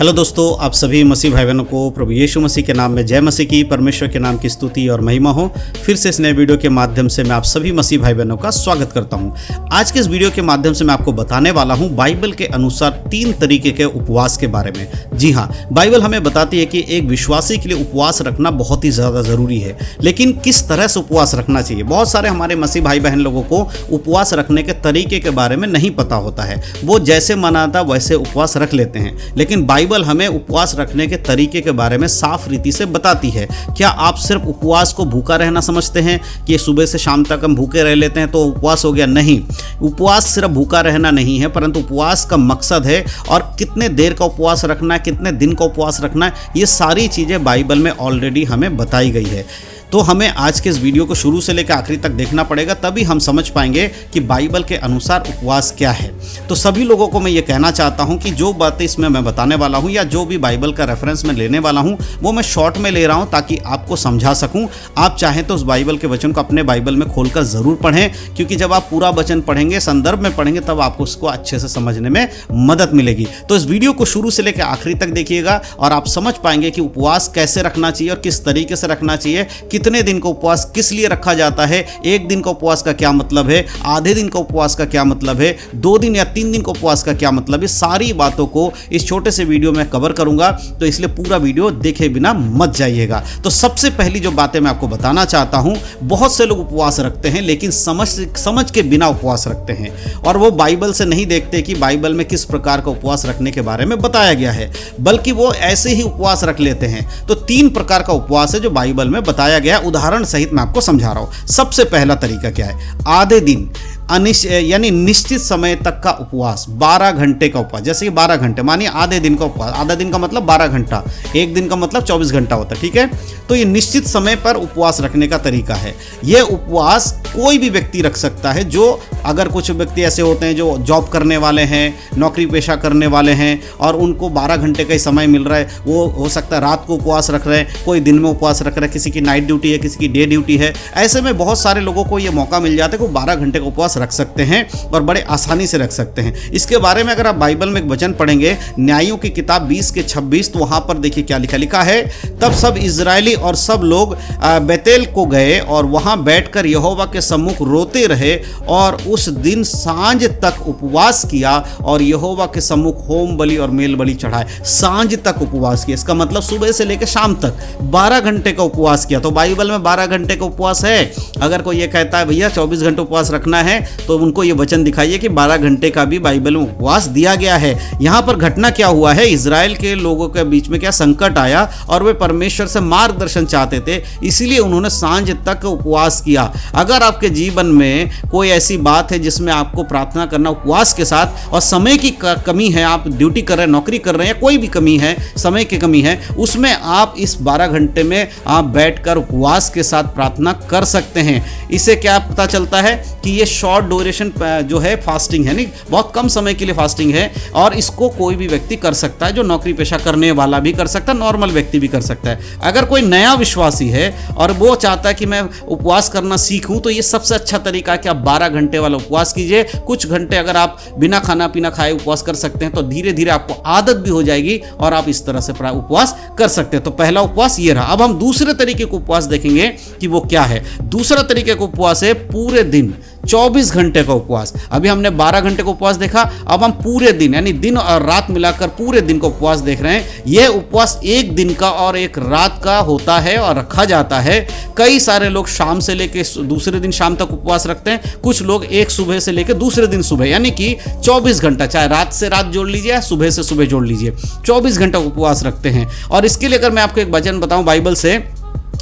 Hello दोस्तों, आप सभी मसीह भाई बहनों को प्रभु यीशु मसीह के नाम में जय मसीह की, परमेश्वर के नाम की स्तुति और महिमा हो। फिर से इस नए वीडियो के माध्यम से मैं आप सभी मसीह भाई बहनों का स्वागत करता हूं। आज के इस वीडियो के माध्यम से मैं आपको बताने वाला हूं बाइबल के अनुसार 3 तरीके के उपवास के बारे में। जी हाँ, बाइबल हमें बताती है कि एक विश्वासी के लिए उपवास रखना बहुत ही ज़्यादा ज़रूरी है, लेकिन किस तरह से उपवास रखना चाहिए। बहुत सारे हमारे मसीह भाई बहन लोगों को उपवास रखने के तरीके के बारे में नहीं पता होता है। वो जैसे मन आता वैसे उपवास रख लेते हैं, लेकिन बाइबल हमें उपवास रखने के तरीके के बारे में साफ रीति से बताती है। क्या आप सिर्फ उपवास को भूखा रहना समझते हैं कि सुबह से शाम तक हम भूखे रह लेते हैं तो उपवास हो गया? नहीं, उपवास सिर्फ भूखा रहना नहीं है, परंतु उपवास का मकसद है और कितने देर का उपवास रखना है, कितने दिन का उपवास रखना है, ये सारी चीज़ें बाइबल में ऑलरेडी हमें बताई गई है। तो हमें आज के इस वीडियो को शुरू से लेकर आखिरी तक देखना पड़ेगा, तभी हम समझ पाएंगे कि बाइबल के अनुसार उपवास क्या है। तो सभी लोगों को मैं ये कहना चाहता हूँ कि जो बातें इसमें मैं बताने वाला हूँ या जो भी बाइबल का रेफरेंस मैं लेने वाला हूँ वो मैं शॉर्ट में ले रहा हूँ ताकि आपको समझा सकूँ। आप चाहें तो उस बाइबल के वचन को अपने बाइबल में खोलकर ज़रूर पढ़ें, क्योंकि जब आप पूरा वचन पढ़ेंगे, संदर्भ में पढ़ेंगे, तब आपको उसको अच्छे से समझने में मदद मिलेगी। तो इस वीडियो को शुरू से लेकर आखिरी तक देखिएगा और आप समझ पाएंगे कि उपवास कैसे रखना चाहिए और किस तरीके से रखना चाहिए, कितने दिन का उपवास किस लिए रखा जाता है, एक दिन का उपवास का क्या मतलब है, आधे दिन का उपवास का क्या मतलब है, 2 दिन या 3 दिन का उपवास का क्या मतलब है। सारी बातों को इस छोटे से वीडियो में कवर करूंगा, तो इसलिए पूरा वीडियो देखे बिना मत जाइएगा। तो सबसे पहली जो बातें मैं आपको बताना चाहता हूं, बहुत से लोग उपवास रखते हैं लेकिन समझ के बिना उपवास रखते हैं और वो बाइबल से नहीं देखते कि बाइबल में किस प्रकार का उपवास रखने के बारे में बताया गया है, बल्कि वो ऐसे ही उपवास रख लेते हैं। तो 3 प्रकार का उपवास है जो बाइबल में बताया गया है, उदाहरण सहित मैं आपको समझा रहा हूं। सबसे पहला तरीका क्या है? आधे दिन यानी निश्चित समय तक का उपवास, 12 घंटे का उपवास। जैसे कि 12 घंटे मानिए आधे दिन का उपवास, आधा दिन का मतलब 12 घंटा, एक दिन का मतलब 24 घंटा होता है, ठीक है। तो ये निश्चित समय पर उपवास रखने का तरीका है। ये उपवास कोई भी व्यक्ति रख सकता है। जो अगर कुछ व्यक्ति ऐसे होते हैं जो जॉब करने वाले हैं, नौकरी पेशा करने वाले हैं और उनको 12 घंटे का ही समय मिल रहा है, वो हो सकता है रात को उपवास रख रहे हैं, कोई दिन में उपवास रख रहा है, किसी की नाइट ड्यूटी है, किसी की डे ड्यूटी है। ऐसे में बहुत सारे लोगों को ये मौका मिल जाता है कि वो 12 घंटे का उपवास रख सकते हैं और बड़े आसानी से रख सकते हैं। इसके बारे में अगर आप बाइबल में एक वचन पढ़ेंगे, न्यायों की किताब 20 के 26, तो वहां पर देखिए क्या लिखा है। तब सब इजरायली और सब लोग बेतेल को गए और वहां बैठकर यहोवा के सम्मुख रोते रहे और उस दिन सांझ तक उपवास किया और यहोवा के सम्मुख होम बलि और मेल बलि चढ़ाए। सांझ तक उपवास किया, इसका मतलब सुबह से लेकर शाम तक 12 घंटे का उपवास किया। तो बाइबल में 12 घंटे का उपवास है। अगर कोई ये कहता है भैया 24 घंटे उपवास रखना है, तो उनको ये वचन दिखाइए कि 12 घंटे का भी बाइबल में उपवास दिया गया है। यहाँ पर घटना क्या हुआ है? इजराइल के लोगों के बीच में क्या संकट आया और वे परमेश्वर से मार्गदर्शन चाहते थे, इसीलिए उन्होंने सांझ तक उपवास किया। अगर आपके जीवन में कोई ऐसी बात है जिसमें आपको प्रार्थना करना उपवास के साथ और समय की कमी है, आप ड्यूटी कर रहे हैं, नौकरी कर रहे हैं, या कोई भी कमी है, समय की कमी है, उसमें आप इस 12 घंटे में आप बैठकर उपवास के साथ प्रार्थना कर सकते हैं। इससे क्या पता चलता है कि ये शॉर्ट ड्यूरेशन जो है फास्टिंग है, नहीं, बहुत कम समय के लिए फास्टिंग है और इसको कोई भी व्यक्ति कर सकता है। जो नौकरी पेशा करने वाला भी कर सकता है, नॉर्मल व्यक्ति भी कर सकता है। अगर कोई नया विश्वासी है और वो चाहता है कि मैं उपवास करना सीखूं, तो ये सबसे अच्छा तरीका है कि आप 12 घंटे वाला उपवास कीजिए। कुछ घंटे अगर आप बिना खाना पीना खाए उपवास कर सकते हैं तो धीरे धीरे आपको आदत भी हो जाएगी और आप इस तरह से उपवास कर सकते हैं। तो पहला उपवास ये रहा। अब हम दूसरे तरीके का उपवास देखेंगे कि वो क्या है। दूसरा तरीके का उपवास है पूरे दिन, 24 घंटे का उपवास। अभी हमने 12 घंटे का उपवास देखा, अब हम पूरे दिन यानी दिन और रात मिलाकर पूरे दिन का उपवास देख रहे हैं। यह उपवास एक दिन का और एक रात का होता है और रखा जाता है। कई सारे लोग शाम से लेकर दूसरे दिन शाम तक उपवास रखते हैं। कुछ लोग एक सुबह से लेकर दूसरे दिन सुबह, यानी कि 24 घंटा, चाहे रात से रात जोड़ लीजिए या सुबह से सुबह जोड़ लीजिए, 24 घंटा उपवास रखते हैं। और इसके लिए अगर मैं आपको एक वचन बताऊं बाइबल से,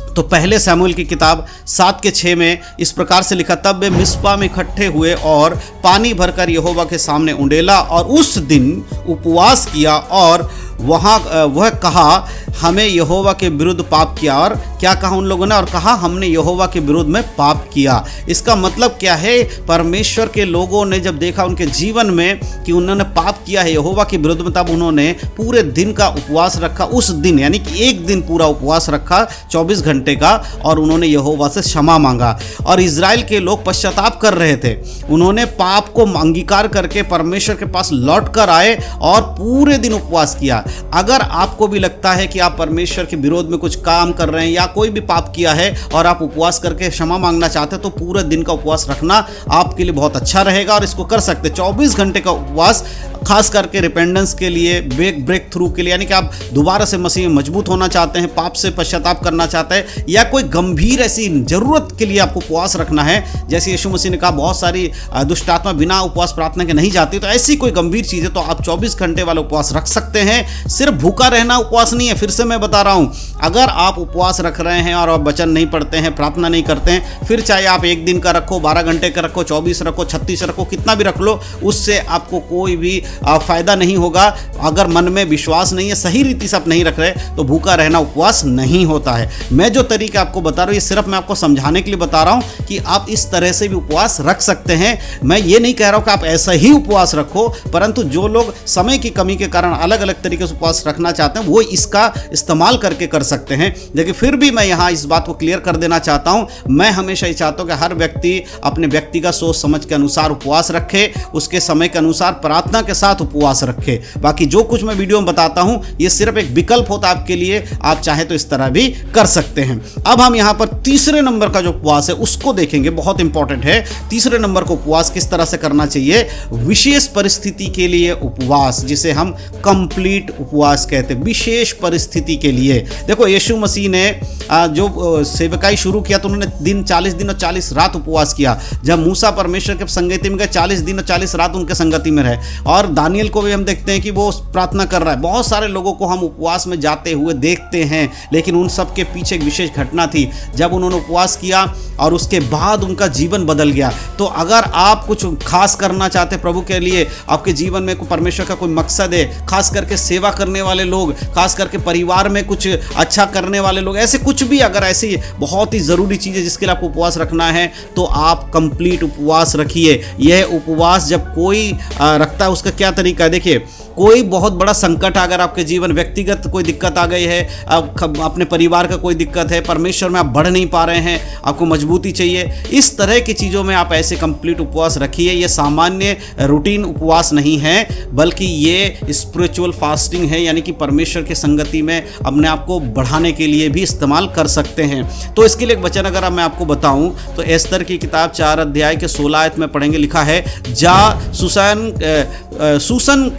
तो पहले शमूएल की किताब 7 के 6 में इस प्रकार से लिखा, तब वे मिस्पा में इकट्ठे हुए और पानी भरकर यहोवा के सामने उंडेला और उस दिन उपवास किया और वह कहा, हमें यहोवा के विरुद्ध पाप किया। और क्या कहा उन लोगों ने? और कहा हमने यहोवा के विरुद्ध में पाप किया। इसका मतलब क्या है? परमेश्वर के लोगों ने जब देखा उनके जीवन में कि उन्होंने पाप किया है यहोवा के विरुद्ध में, तब उन्होंने पूरे दिन का उपवास रखा। उस दिन यानी कि एक दिन पूरा उपवास रखा 24 घंटे का, और उन्होंने यहोवा से क्षमा मांगा। और इजराइल के लोग पश्चाताप कर रहे थे, उन्होंने पाप को अंगीकार करके परमेश्वर के पास लौट कर आए और पूरे दिन उपवास किया। अगर आपको भी लगता है कि आप परमेश्वर के विरोध में कुछ काम कर रहे हैं या कोई भी पाप किया है और आप उपवास करके क्षमा मांगना चाहते हैं, तो पूरे दिन का उपवास रखना आपके लिए बहुत अच्छा रहेगा और इसको कर सकते हैं। 24 घंटे का उपवास खास करके रिपेंडेंस के लिए, ब्रेक थ्रू के लिए, यानी कि आप दोबारा से मसीह में मजबूत होना चाहते हैं, पाप से पश्चाताप करना चाहते हैं, या कोई गंभीर ऐसी जरूरत के लिए आपको उपवास रखना है। जैसे यीशु मसीह ने कहा बहुत सारी दुष्ट आत्मा बिना उपवास प्रार्थना के नहीं जाती, तो ऐसी कोई गंभीर चीज़ है तो आप 24 घंटे वाला उपवास रख सकते हैं। सिर्फ भूखा रहना उपवास नहीं है। फिर से मैं बता रहा हूँ, अगर आप उपवास रख रहे हैं और आप वचन नहीं पढ़ते हैं, प्रार्थना नहीं करते हैं, फिर चाहे आप 1 दिन का रखो, 12 घंटे का रखो, 24 रखो, 36 रखो, कितना भी रख लो, उससे आपको कोई भी फायदा नहीं होगा। अगर मन में विश्वास नहीं है, सही रीति से आप नहीं रख रहे, तो भूखा रहना उपवास नहीं होता है। मैं जो तरीका आपको बता रहा हूँ, ये सिर्फ मैं आपको समझाने के लिए बता रहा हूँ कि आप इस तरह से भी उपवास रख सकते हैं। मैं ये नहीं कह रहा हूँ कि आप ऐसा ही उपवास रखो, परंतु जो लोग समय की कमी के कारण अलग अलग तरीके से उपवास रखना चाहते हैं, वो इसका इस्तेमाल करके कर सकते हैं। लेकिन फिर भी मैं यहाँ इस बात को क्लियर कर देना चाहता हूँ, मैं हमेशा ये चाहता हूँ कि हर व्यक्ति अपने व्यक्तिगत सोच समझ के अनुसार उपवास रखे, उसके समय के अनुसार प्रार्थना के साथ उपवास रखे। बाकी जो कुछ मैं वीडियो में बताता हूं ये सिर्फ एक विकल्प होता है आपके लिए, आप चाहे तो इस तरह भी कर सकते हैं। अब हम यहां पर तीसरे नंबर का जो उपवास है उसको देखेंगे, बहुत इंपॉर्टेंट है। तीसरे नंबर को उपवास किस तरह से करना चाहिए? विशेष परिस्थिति के लिए उपवास, जिसे हम कंप्लीट उपवास कहते हैं। विशेष परिस्थिति के लिए देखो, यीशु मसीह ने जो सेवकाई शुरू किया तो उन्होंने 40 दिन और 40 रात उपवास किया। जब मूसा परमेश्वर के संगति में गए, 40 दिन और 40 रात उनके संगति में रहे। और दानियल को भी हम देखते हैं कि वो प्रार्थना कर रहा है। बहुत सारे लोगों को हम उपवास में जाते हुए देखते हैं, लेकिन उन सब के पीछे एक विशेष घटना थी। जब उन्होंने उपवास किया और उसके बाद उनका जीवन बदल गया। तो अगर आप कुछ खास करना चाहते हैं प्रभु के लिए, आपके जीवन में परमेश्वर का कोई मकसद है, खास करके सेवा करने वाले लोग, खास करके परिवार में कुछ अच्छा करने वाले लोग, ऐसे कुछ भी अगर ऐसी बहुत ही ज़रूरी चीज़ है जिसके लिए आपको उपवास रखना है, तो आप कंप्लीट उपवास रखिए। यह उपवास जब कोई रखता है, उसका क्या तरीका है? देखिए, कोई बहुत बड़ा संकट अगर आपके जीवन, व्यक्तिगत कोई दिक्कत आ गई है, अपने परिवार का कोई दिक्कत है, परमेश्वर में आप बढ़ नहीं पा रहे हैं, आपको मजबूती चाहिए, इस तरह की चीज़ों में आप ऐसे कंप्लीट उपवास रखिए। ये सामान्य रूटीन उपवास नहीं है, बल्कि ये स्पिरिचुअल फास्टिंग है, यानी कि परमेश्वर की संगति में अपने आप को बढ़ाने के लिए भी इस्तेमाल कर सकते हैं। तो इसके लिए एक वचन अगर मैं आपको बताऊं तो एस्तर की किताब 4 अध्याय के 16 आयत में पढ़ेंगे, लिखा है, जा सूसन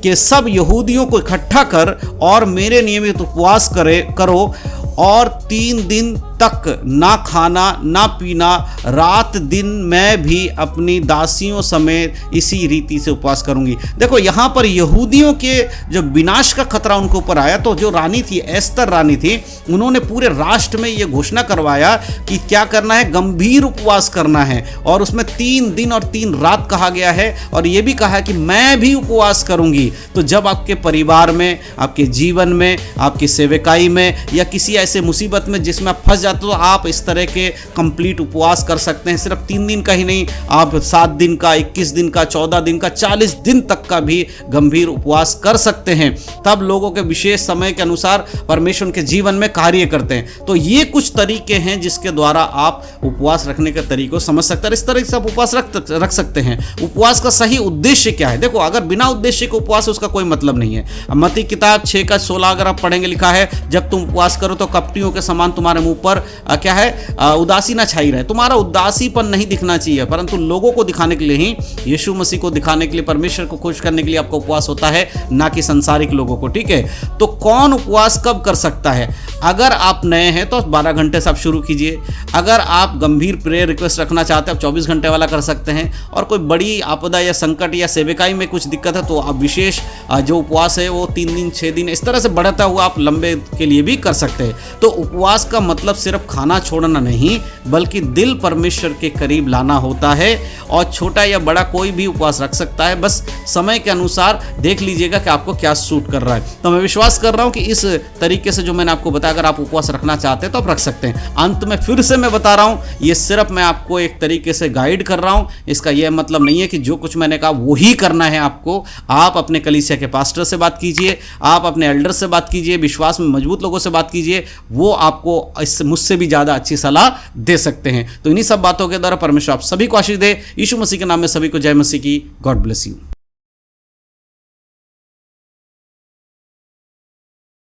के सब यहूदियों को इकट्ठा कर और मेरे नियमित उपवास करो और 3 दिन तक ना खाना ना पीना, रात दिन मैं भी अपनी दासियों समेत इसी रीति से उपवास करूंगी। देखो, यहाँ पर यहूदियों के जो विनाश का खतरा उनके ऊपर आया, तो जो रानी थी, एस्तर रानी थी, उन्होंने पूरे राष्ट्र में ये घोषणा करवाया कि क्या करना है, गंभीर उपवास करना है। और उसमें 3 दिन और 3 रात कहा गया है, और ये भी कहा है कि मैं भी उपवास करूंगी। तो जब आपके परिवार में, आपके जीवन में, आपकी सेवकाई में या किसी ऐसे मुसीबत में जिसमें आप फंस तो आप इस तरह के कंप्लीट उपवास कर सकते हैं। सिर्फ 3 दिन का ही नहीं, आप 7 दिन का, 21 दिन का, 14 दिन का, 40 दिन तक का भी गंभीर उपवास कर सकते हैं। तब लोगों के विशेष समय के अनुसार परमेश्वर के जीवन में कार्य करते हैं। तो ये कुछ तरीके हैं जिसके द्वारा आप उपवास रखने के तरीकों समझ सकते हैं। इस तरह से आप उपवास रख सकते हैं। उपवास का सही उद्देश्य क्या है? देखो, अगर बिना उद्देश्य के उपवास है उसका कोई मतलब नहीं है। मत्ती किताब 6 का 16 अगर आप पढ़ेंगे, लिखा है, जब तुम उपवास करो तो कपटियों के समान तुम्हारे मुंह पर क्या है, उदासी ना छाई रहे। तुम्हारा उदासीपन नहीं दिखना चाहिए, परंतु लोगों को दिखाने के लिए ही, यीशु मसीह को दिखाने के लिए, परमेश्वर को खुश करने के लिए आपका उपवास होता है, ना कि संसारिक लोगों को। ठीक है, तो कौन उपवास कब कर सकता है? अगर आप नए हैं तो 12 घंटे से आप शुरू कीजिए। अगर आप गंभीर प्रेयर रिक्वेस्ट रखना चाहते हैं, आप 24 घंटे वाला कर सकते हैं। और कोई बड़ी आपदा या संकट या सेवकाई में कुछ दिक्कत है तो आप विशेष जो उपवास है वो 3 दिन 6 दिन इस तरह से बढ़ता हुआ आप लंबे के लिए भी कर सकते हैं। तो उपवास का मतलब सिर्फ खाना छोड़ना नहीं बल्कि दिल परमेश्वर के करीब लाना होता है। और छोटा या बड़ा कोई भी उपवास रख सकता है, बस समय के अनुसार देख लीजिएगा कि आपको क्या सूट कर रहा है। तो मैं विश्वास कर रहा हूं कि इस तरीके से जो मैंने आपको बताया, अगर आप उपवास रखना चाहते हैं तो आप रख सकते हैं। अंत में फिर से मैं बता रहा हूं, ये सिर्फ मैं आपको एक तरीके से गाइड कर रहा हूं। इसका यह मतलब नहीं है कि जो कुछ मैंने कहा वही करना है आपको। आप अपने कलीसिया के पास्टर से बात कीजिए, आप अपने एल्डर से बात कीजिए, विश्वास में मजबूत लोगों से बात कीजिए, वो आपको इससे मुझसे भी ज्यादा अच्छी सलाह दे सकते हैं। तो इन्हीं सब बातों के द्वारा परमेश्वर आप सभी को आशीष दे। यीशु मसीह के नाम में सभी को जय मसीह की। God bless you.